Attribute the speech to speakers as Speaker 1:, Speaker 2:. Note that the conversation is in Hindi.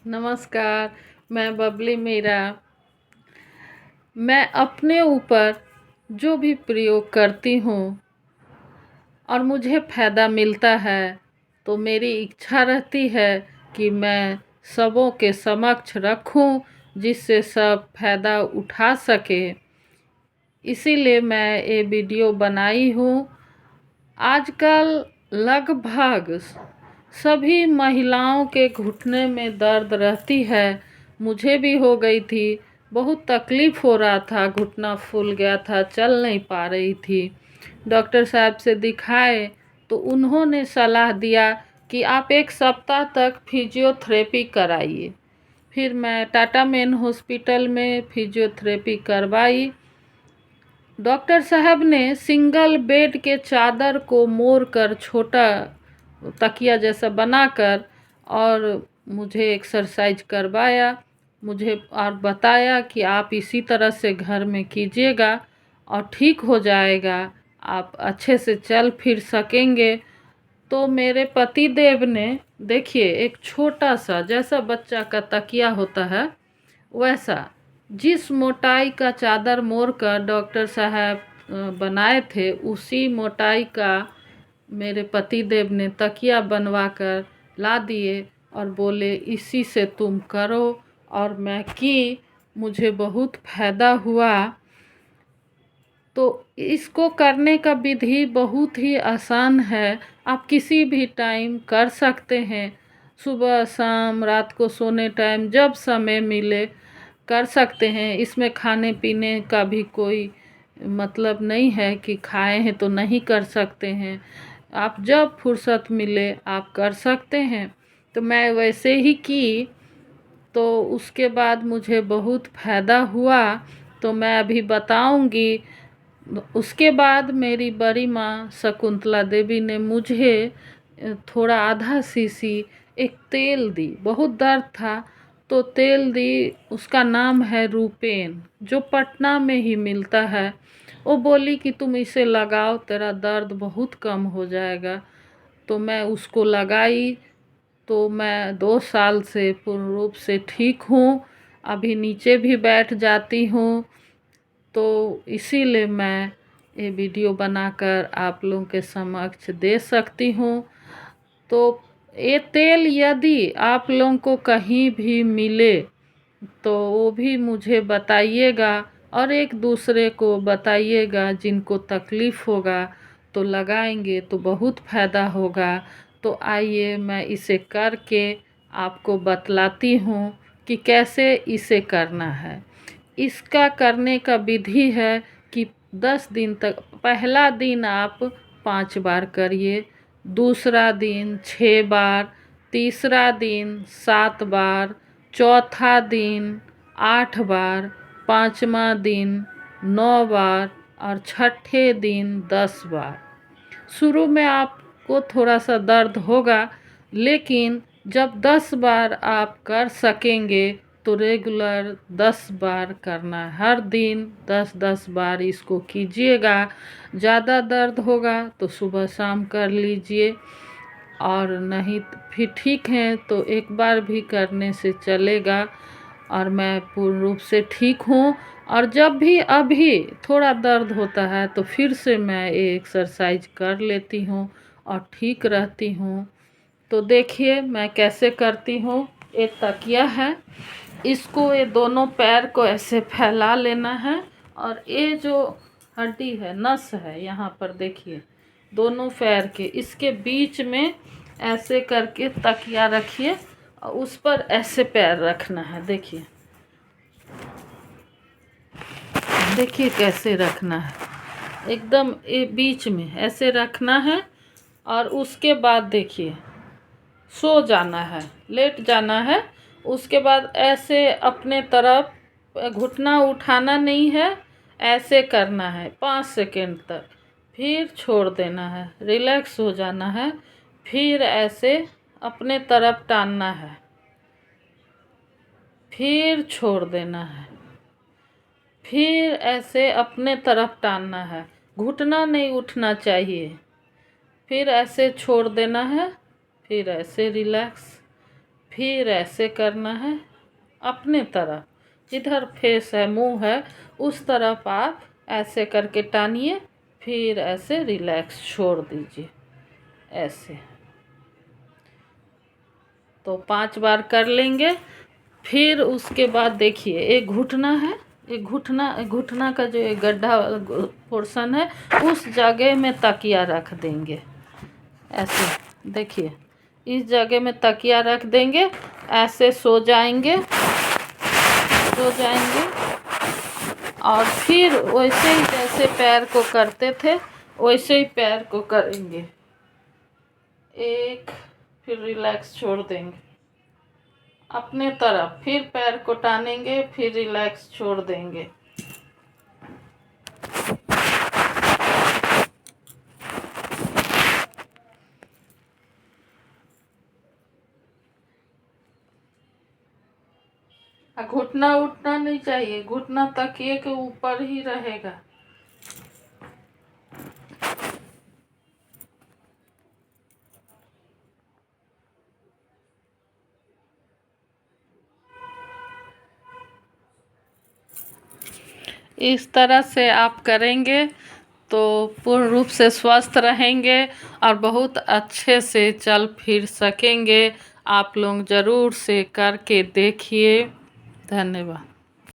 Speaker 1: नमस्कार। मैं बबली मीरा। मैं अपने ऊपर जो भी प्रयोग करती हूँ और मुझे फ़ायदा मिलता है तो मेरी इच्छा रहती है कि मैं सबों के समक्ष रखूं, जिससे सब फ़ायदा उठा सके। इसीलिए मैं ये वीडियो बनाई हूँ। आजकल लगभग सभी महिलाओं के घुटने में दर्द रहती है। मुझे भी हो गई थी। बहुत तकलीफ़ हो रहा था, घुटना फूल गया था, चल नहीं पा रही थी। डॉक्टर साहब से दिखाए तो उन्होंने सलाह दिया कि आप 1 सप्ताह तक फिजियोथेरेपी कराइए। फिर मैं टाटा मेन हॉस्पिटल में फिजियोथेरेपी करवाई। डॉक्टर साहब ने सिंगल बेड के चादर को मोड़ कर छोटा तकिया जैसा बनाकर और मुझे एक्सरसाइज करवाया। मुझे और बताया कि आप इसी तरह से घर में कीजिएगा और ठीक हो जाएगा, आप अच्छे से चल फिर सकेंगे। तो मेरे पति देव ने देखिए, एक छोटा सा जैसा बच्चा का तकिया होता है वैसा जिस मोटाई का चादर मोड़ कर डॉक्टर साहब बनाए थे, उसी मोटाई का मेरे पति देव ने तकिया बनवा कर ला दिए और बोले इसी से तुम करो। और मैं की, मुझे बहुत फ़ायदा हुआ। तो इसको करने का विधि बहुत ही आसान है। आप किसी भी टाइम कर सकते हैं, सुबह शाम, रात को सोने टाइम, जब समय मिले कर सकते हैं। इसमें खाने पीने का भी कोई मतलब नहीं है कि खाए हैं तो नहीं कर सकते हैं। आप जब फुर्सत मिले आप कर सकते हैं। तो मैं वैसे ही की, तो उसके बाद मुझे बहुत फ़ायदा हुआ। तो मैं अभी बताऊंगी। उसके बाद मेरी बड़ी माँ शकुंतला देवी ने मुझे थोड़ा आधा सीसी एक तेल दी। बहुत दर्द था तो तेल दी। उसका नाम है रूपेन, जो पटना में ही मिलता है। वो बोली कि तुम इसे लगाओ, तेरा दर्द बहुत कम हो जाएगा। तो मैं उसको लगाई तो मैं 2 साल से पूर्ण रूप से ठीक हूँ। अभी नीचे भी बैठ जाती हूँ। तो इसीलिए मैं ये वीडियो बनाकर आप लोगों के समक्ष दे सकती हूँ। तो ये तेल यदि आप लोगों को कहीं भी मिले तो वो भी मुझे बताइएगा और एक दूसरे को बताइएगा। जिनको तकलीफ़ होगा तो लगाएंगे तो बहुत फ़ायदा होगा। तो आइए मैं इसे करके आपको बतलाती हूँ कि कैसे इसे करना है। इसका करने का विधि है कि 10 दिन तक, पहला दिन आप 5 बार करिए, दूसरा दिन 6 बार, तीसरा दिन 7 बार, चौथा दिन 8 बार, पाँचवा दिन 9 बार और छठे दिन 10 बार। शुरू में आपको थोड़ा सा दर्द होगा, लेकिन जब 10 बार आप कर सकेंगे तो रेगुलर 10 बार करना है। हर दिन 10-10 बार इसको कीजिएगा। ज़्यादा दर्द होगा तो सुबह शाम कर लीजिए, और नहीं फिर ठीक है तो एक बार भी करने से चलेगा। और मैं पूर्ण रूप से ठीक हूँ। और जब भी अभी थोड़ा दर्द होता है तो फिर से मैं ये एक्सरसाइज कर लेती हूँ और ठीक रहती हूँ। तो देखिए मैं कैसे करती हूँ। एक तकिया है, इसको ये दोनों पैर को ऐसे फैला लेना है और ये जो हड्डी है, नस है, यहाँ पर देखिए दोनों पैर के, इसके बीच में ऐसे करके तकिया रखिए और उस पर ऐसे पैर रखना है। देखिए देखिए कैसे रखना है, एकदम ये बीच में ऐसे रखना है। और उसके बाद देखिए सो जाना है, लेट जाना है। उसके बाद ऐसे अपने तरफ घुटना उठाना नहीं है, ऐसे करना है 5 सेकेंड तक, फिर छोड़ देना है, रिलैक्स हो जाना है। फिर ऐसे अपने तरफ टानना है, फिर छोड़ देना है, फिर ऐसे अपने तरफ टानना है, घुटना नहीं उठना चाहिए। फिर ऐसे छोड़ देना है, फिर ऐसे रिलैक्स, फिर ऐसे करना है अपने तरफ, जिधर फेस है, मुंह है, उस तरफ आप ऐसे करके टानिए, फिर ऐसे रिलैक्स छोड़ दीजिए ऐसे। तो 5 बार कर लेंगे। फिर उसके बाद देखिए, एक घुटना है, एक घुटना का जो एक गड्ढा पोर्शन है, उस जगह में तकिया रख देंगे ऐसे। देखिए, इस जगह में तकिया रख देंगे, ऐसे सो जाएंगे, सो जाएंगे। और फिर वैसे ही जैसे पैर को करते थे वैसे ही पैर को करेंगे। एक, फिर रिलैक्स छोड़ देंगे अपने तरफ, फिर पैर को टानेंगे, फिर रिलैक्स छोड़ देंगे। घुटना उठना नहीं चाहिए, घुटना तकिए के ऊपर ही रहेगा। इस तरह से आप करेंगे तो पूर्ण रूप से स्वस्थ रहेंगे और बहुत अच्छे से चल फिर सकेंगे। आप लोग ज़रूर से करके देखिए। धन्यवाद।